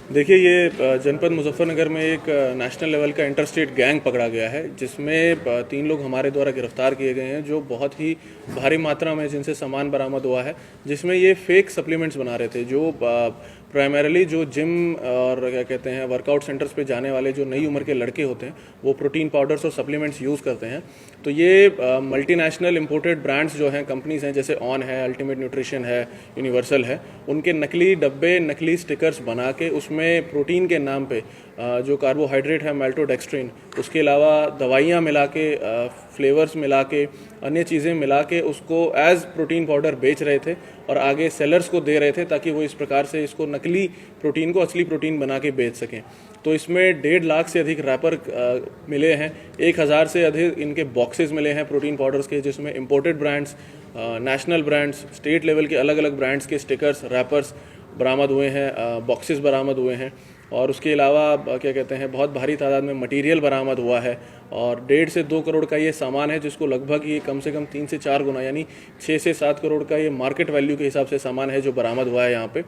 देखिए, ये जनपद मुजफ्फरनगर में एक नेशनल लेवल का इंटर स्टेट गैंग पकड़ा गया है, जिसमें 3 लोग हमारे द्वारा गिरफ्तार किए गए हैं, जो बहुत ही भारी मात्रा में जिनसे सामान बरामद हुआ है, जिसमें ये फेक सप्लीमेंट्स बना रहे थे, जो प्राइमरीली जो जिम और क्या कहते हैं वर्कआउट सेंटर्स पे जाने वाले जो नई उम्र के लड़के होते हैं, वो प्रोटीन पाउडर्स और सप्लीमेंट्स यूज़ करते हैं। तो ये मल्टीनेशनल इंपोर्टेड ब्रांड्स जो हैं, कंपनीज हैं, जैसे ऑन है, अल्टीमेट न्यूट्रिशन है, यूनिवर्सल है, उनके नकली डब्बे, नकली स्टिकर्स बना के उसमें प्रोटीन के नाम पे जो कार्बोहाइड्रेट है माल्टोडेक्स्ट्रिन, उसके अलावा दवाइयाँ मिला के, फ्लेवर्स मिला के, अन्य चीज़ें मिला के उसको एज प्रोटीन पाउडर बेच रहे थे और आगे सेलर्स को दे रहे थे, ताकि वो इस प्रकार से इसको नकली प्रोटीन को असली प्रोटीन बना के बेच सकें। तो इसमें 1.5 लाख से अधिक रैपर मिले हैं, 1000 से अधिक इनके बॉक्सेस मिले हैं प्रोटीन पाउडर्स के, जिसमें imported brands, national brands, state level के अलग अलग ब्रांड्स के स्टिकर्स, रैपर्स बरामद हुए हैं, बॉक्सेस बरामद हुए हैं। और उसके अलावा क्या कहते हैं बहुत भारी तादाद में मटेरियल बरामद हुआ है और 1.5 से 2 करोड़ का ये सामान है, जिसको लगभग ये कम से कम 3 से 4 गुना यानी 6 से 7 करोड़ का ये मार्केट वैल्यू के हिसाब से सामान है जो बरामद हुआ है यहाँ पे।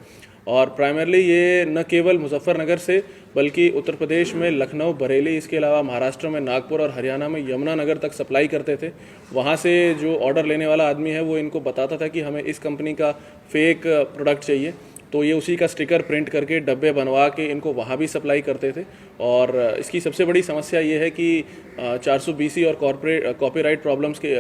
और प्राइमरली ये न केवल मुजफ्फरनगर से बल्कि उत्तर प्रदेश में लखनऊ, बरेली, इसके अलावा महाराष्ट्र में नागपुर और हरियाणा में यमुनानगर तक सप्लाई करते थे। वहाँ से जो ऑर्डर लेने वाला आदमी है वो इनको बताता था कि हमें इस कंपनी का फेक प्रोडक्ट चाहिए, तो ये उसी का स्टिकर प्रिंट करके डब्बे बनवा के इनको वहाँ भी सप्लाई करते थे। और इसकी सबसे बड़ी समस्या ये है कि 420 और कॉपीराइट प्रॉब्लम्स के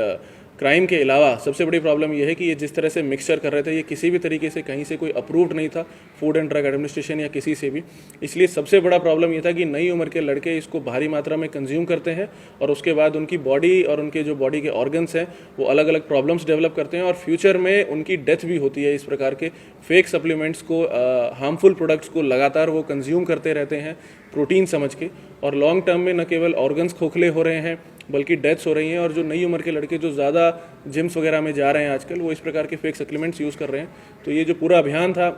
क्राइम के अलावा सबसे बड़ी प्रॉब्लम यह है कि ये जिस तरह से मिक्सचर कर रहे थे, ये किसी भी तरीके से कहीं से कोई अप्रूव्ड नहीं था, फूड एंड ड्रग एडमिनिस्ट्रेशन या किसी से भी। इसलिए सबसे बड़ा प्रॉब्लम ये था कि नई उम्र के लड़के इसको भारी मात्रा में कंज्यूम करते हैं और उसके बाद उनकी बॉडी और उनके जो बॉडी के ऑर्गन्स हैं वो अलग अलग प्रॉब्लम्स डेवलप करते हैं और फ्यूचर में उनकी डेथ भी होती है। इस प्रकार के फेक सप्लीमेंट्स को, हार्मफुल प्रोडक्ट्स को लगातार वो कंज्यूम करते रहते हैं प्रोटीन समझ के, और लॉन्ग टर्म में न केवल ऑर्गन्स खोखले हो रहे हैं बल्कि डेथ्स हो रही हैं। और जो नई उम्र के लड़के जो ज़्यादा जिम्स वगैरह में जा रहे हैं आजकल, वो इस प्रकार के फेक सप्लीमेंट्स यूज़ कर रहे हैं। तो ये जो पूरा अभियान था,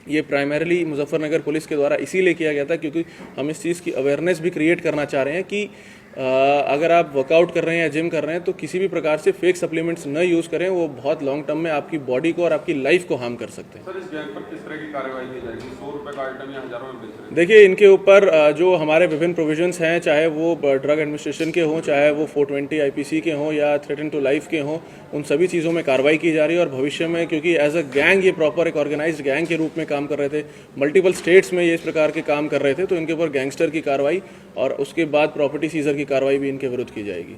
ये प्राइमरीली मुजफ्फरनगर पुलिस के द्वारा इसीलिए किया गया था क्योंकि हम इस चीज़ की अवेयरनेस भी क्रिएट करना चाह रहे हैं कि अगर आप वर्कआउट कर रहे हैं या जिम कर रहे हैं तो किसी भी प्रकार से फेक सप्लीमेंट्स न यूज़ करें, वो बहुत लॉन्ग टर्म में आपकी बॉडी को और आपकी लाइफ को हार्म कर सकते हैं। सर, इस गैंग पर किस तरह की कार्रवाई की जाएगी? 100 रुपए का आइटम या हजारों में बेच रहे हैं? देखिए, इनके ऊपर जो हमारे विभिन्न प्रोविजंस हैं, चाहे वो ड्रग एडमिनिस्ट्रेशन के हों, चाहे वो 420 IPC के हों या थ्रेटन टू लाइफ के हों, उन सभी चीज़ों में कार्रवाई की जा रही है। और भविष्य में, क्योंकि एज अ गैंग ये प्रॉपर एक ऑर्गेनाइज्ड गैंग के रूप में काम कर रहे थे, मल्टीपल स्टेट्स में ये इस प्रकार के काम कर रहे थे, तो इनके ऊपर गैंगस्टर की कार्रवाई और उसके बाद प्रॉपर्टी सीजर की कार्रवाई भी इनके विरुद्ध की जाएगी।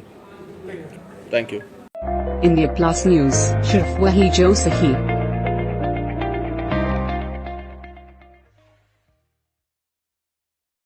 Thank you. India plus news, सिर्फ वही जो सही।